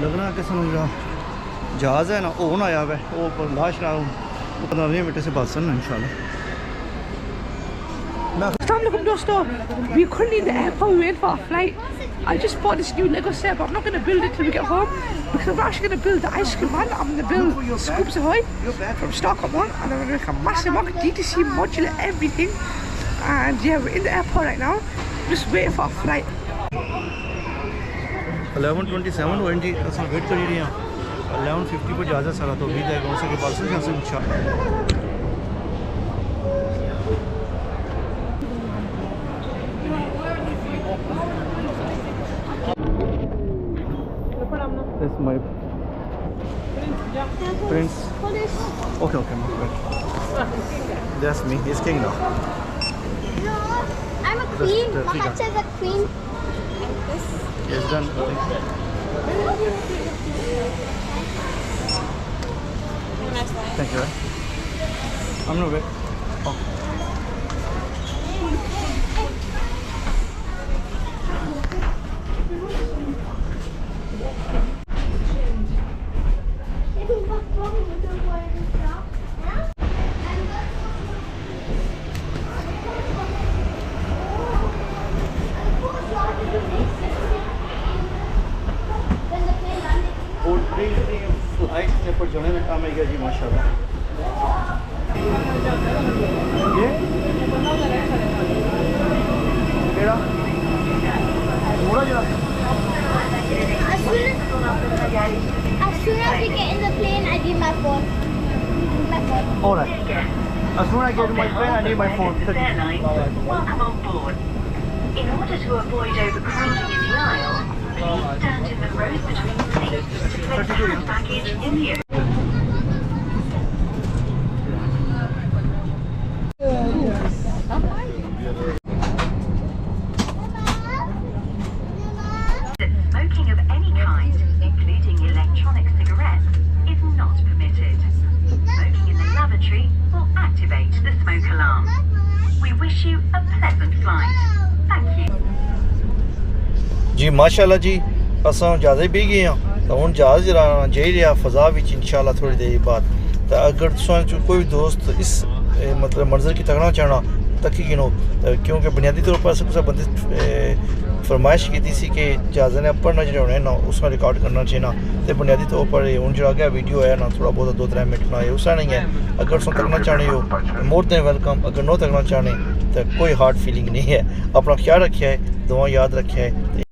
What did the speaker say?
लगना कि सानू जो जहाज़ है ना ओन आया हुआ है वो लाश रहा हूँ 15 मिनट से बस ना इंशाल्लाह। Assalamualaikum dosto. We're currently in the airport waiting for our flight. I just bought this new Lego set, but I'm not going to build it till we get home because I'm actually going to build the ice cream one. I'm going to build Scoops Ahoy from Stockholm one, and I'm going to make a massive market DTC modular everything. And yeah, we're in the airport right now, just waiting for our flight. 11:27 20 असल wait कर रही हैं 11:50 पर जहाज़ सारा तो भी जाएगा उसके पास से इंशाल्लाह। That's my prince. Okay, okay, that's me. He's king now. No, I'm a queen. My hat says a queen. Yes, done. Thank you. I'm not ready. Okay. Flight से पर जोने में काम आएगा जी माशाल्लाह। ये केड़ा थोड़ा जरा As soon as we get in the plane, I need my phone. all right as soon as I get to my plane I need my phone. Welcome on board. In order to avoid overcrowding in the aisle, please stand in the rows between seats to place hand baggage in the Smoking of any kind, including electronic cigarettes, is not permitted. Smoking in the lavatory will activate the smoke alarm. We wish you a pleasant flight. Thank you. जी माशाल्लाह जी असां जहाज़ भी गए हैं तो हुन जहाज़ जरा जाई रहा फ़ज़ा विच इंशाल्लाह थोड़ी देर बाद। तो अगर तुसां कोई दोस्त इस मतलब मंजर की तकना चाहना तकी गिनो क्योंकि बुनियादी तौर पर कुछ बंदे फरमाइश की थी कि जहाज़ ने अपना जो होना है ना उसमें रिकॉर्ड करना चाहिए ना तो बुनियादी तौर पर हूँ जो गया वीडियो है ना थोड़ा बहुत 2-3 मिनट ना उसका नहीं है। अगर तुम तकना चाहते हो मोर देन वेलकम, अगर नो तकना चाहते तो कोई हार्ड फीलिंग नहीं है। अपना ख्याल रखा है, दुआ याद रखा है।